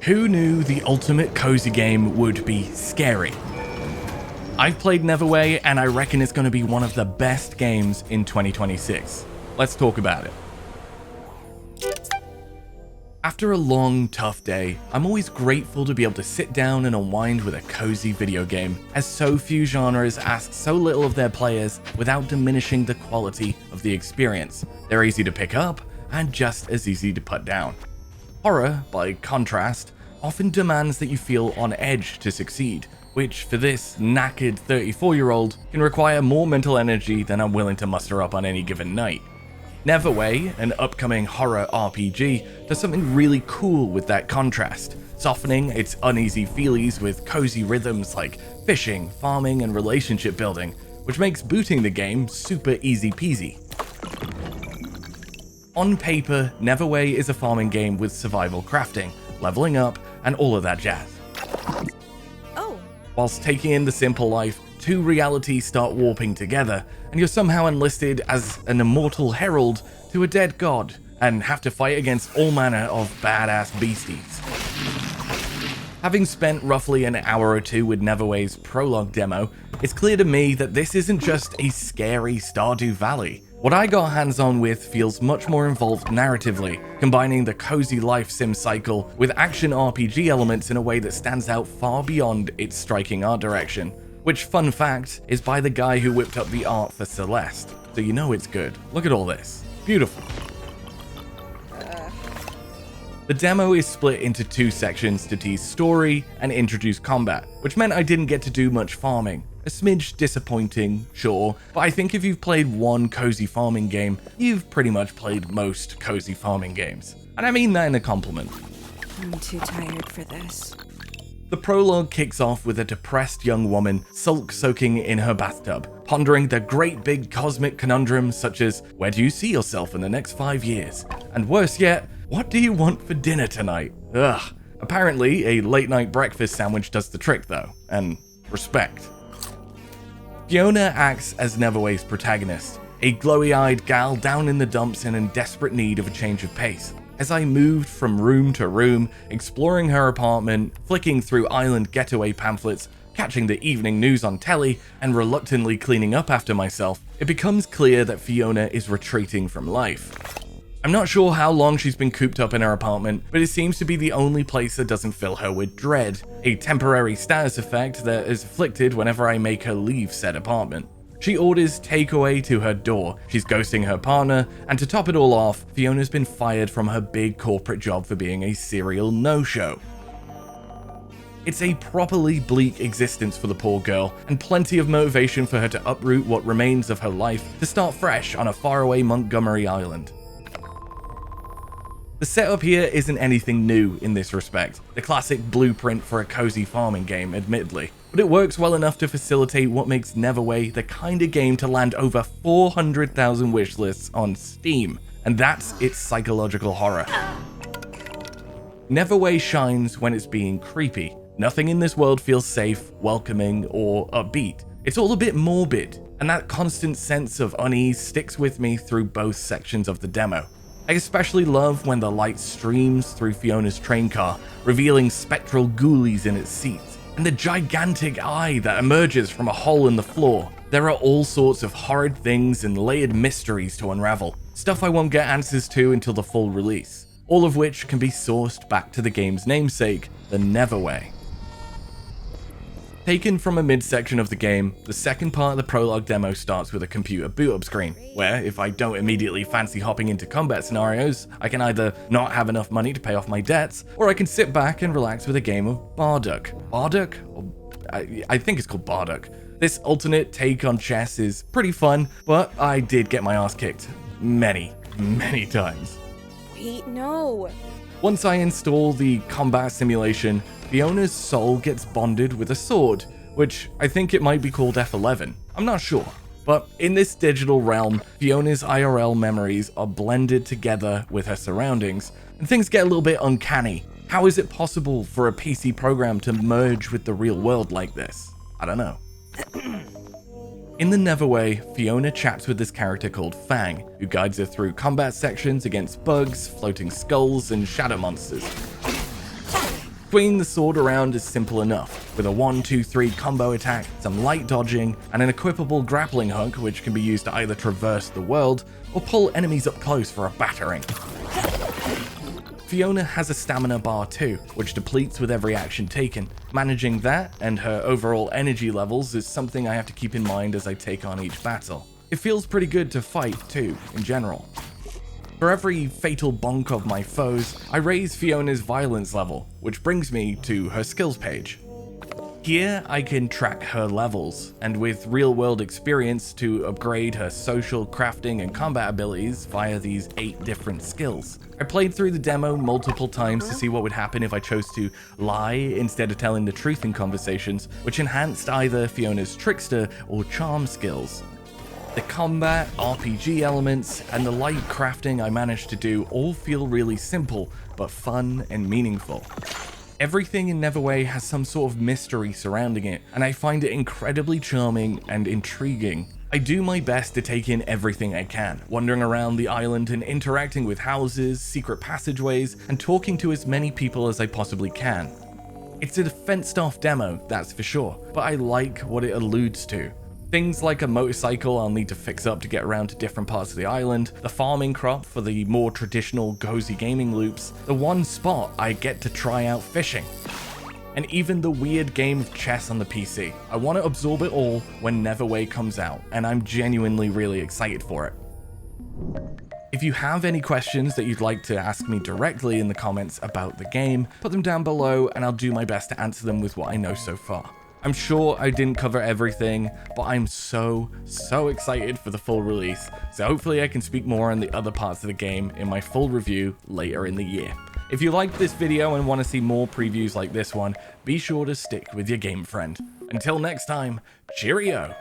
Who knew the ultimate cozy game would be scary? I've played Neverway and I reckon it's going to be one of the best games in 2026. Let's talk about it. After a long, tough day, I'm always grateful to be able to sit down and unwind with a cozy video game, as so few genres ask so little of their players without diminishing the quality of the experience. They're easy to pick up and just as easy to put down. Horror, by contrast, often demands that you feel on edge to succeed, which for this knackered 34-year-old can require more mental energy than I'm willing to muster up on any given night. Neverway, an upcoming horror RPG, does something really cool with that contrast, softening its uneasy feelies with cozy rhythms like fishing, farming, and relationship building, which makes booting the game super easy peasy. On paper, Neverway is a farming game with survival crafting, leveling up, and all of that jazz. Whilst taking in the simple life, two realities start warping together, and you're somehow enlisted as an immortal herald to a dead god, and have to fight against all manner of badass beasties. Having spent roughly an hour or two with Neverway's prologue demo, it's clear to me that this isn't just a scary Stardew Valley. What I got hands on with feels much more involved narratively, combining the cozy life sim cycle with action RPG elements in a way that stands out far beyond its striking art direction, which, fun fact, is by the guy who whipped up the art for Celeste, so you know it's good. Look at all this. Beautiful. The demo is split into two sections to tease story and introduce combat, which meant I didn't get to do much farming. A smidge disappointing, sure, but I think if you've played one cozy farming game, you've pretty much played most cozy farming games. And I mean that in a compliment. I'm too tired for this. The prologue kicks off with a depressed young woman sulk-soaking in her bathtub, pondering the great big cosmic conundrums such as, where do you see yourself in the next 5 years? And worse yet, what do you want for dinner tonight? Ugh. Apparently, a late-night breakfast sandwich does the trick though, and respect. Fiona acts as Neverway's protagonist, a glowy-eyed gal down in the dumps and in desperate need of a change of pace. As I moved from room to room, exploring her apartment, flicking through island getaway pamphlets, catching the evening news on telly, and reluctantly cleaning up after myself, it becomes clear that Fiona is retreating from life. I'm not sure how long she's been cooped up in her apartment, but it seems to be the only place that doesn't fill her with dread, a temporary status effect that is afflicted whenever I make her leave said apartment. She orders takeaway to her door, she's ghosting her partner, and to top it all off, Fiona's been fired from her big corporate job for being a serial no-show. It's a properly bleak existence for the poor girl, and plenty of motivation for her to uproot what remains of her life to start fresh on a faraway Montgomery island. The setup here isn't anything new in this respect, the classic blueprint for a cozy farming game, admittedly, but it works well enough to facilitate what makes Neverway the kind of game to land over 400,000 wish lists on Steam, and that's its psychological horror. Neverway shines when it's being creepy. Nothing in this world feels safe, welcoming, or upbeat. It's all a bit morbid, and that constant sense of unease sticks with me through both sections of the demo. I especially love when the light streams through Fiona's train car, revealing spectral ghoulies in its seats, and the gigantic eye that emerges from a hole in the floor. There are all sorts of horrid things and layered mysteries to unravel, stuff I won't get answers to until the full release, all of which can be sourced back to the game's namesake, the Neverway. Taken from a midsection of the game, the second part of the prologue demo starts with a computer boot-up screen, where if I don't immediately fancy hopping into combat scenarios, I can either not have enough money to pay off my debts, or I can sit back and relax with a game of Bardock. Bardock? I think it's called Bardock. This alternate take on chess is pretty fun, but I did get my ass kicked many times. Wait, no. Once I install the combat simulation, Fiona's soul gets bonded with a sword, which I think it might be called F11. I'm not sure. But in this digital realm, Fiona's IRL memories are blended together with her surroundings, and things get a little bit uncanny. How is it possible for a PC program to merge with the real world like this? I don't know. In the Neverway, Fiona chats with this character called Fang, who guides her through combat sections against bugs, floating skulls, and shadow monsters. Swinging the sword around is simple enough, with a 1-2-3 combo attack, some light dodging, and an equipable grappling hook which can be used to either traverse the world or pull enemies up close for a battering. Fiona has a stamina bar too, which depletes with every action taken. Managing that and her overall energy levels is something I have to keep in mind as I take on each battle. It feels pretty good to fight too, in general. For every fatal bonk of my foes, I raise Fiona's violence level, which brings me to her skills page. Here I can track her levels, and with real-world experience to upgrade her social, crafting, and combat abilities via these 8 different skills. I played through the demo multiple times to see what would happen if I chose to lie instead of telling the truth in conversations, which enhanced either Fiona's trickster or charm skills. The combat, RPG elements, and the light crafting I managed to do all feel really simple, but fun and meaningful. Everything in Neverway has some sort of mystery surrounding it, and I find it incredibly charming and intriguing. I do my best to take in everything I can, wandering around the island and interacting with houses, secret passageways, and talking to as many people as I possibly can. It's a fenced-off demo, that's for sure, but I like what it alludes to. Things like a motorcycle I'll need to fix up to get around to different parts of the island, the farming crop for the more traditional Cosy gaming loops, the one spot I get to try out fishing, and even the weird game of chess on the PC. I want to absorb it all when Neverway comes out, and I'm genuinely really excited for it. If you have any questions that you'd like to ask me directly in the comments about the game, put them down below and I'll do my best to answer them with what I know so far. I'm sure I didn't cover everything, but I'm so excited for the full release, so hopefully I can speak more on the other parts of the game in my full review later in the year. If you liked this video and want to see more previews like this one, be sure to stick with your game friend. Until next time, cheerio!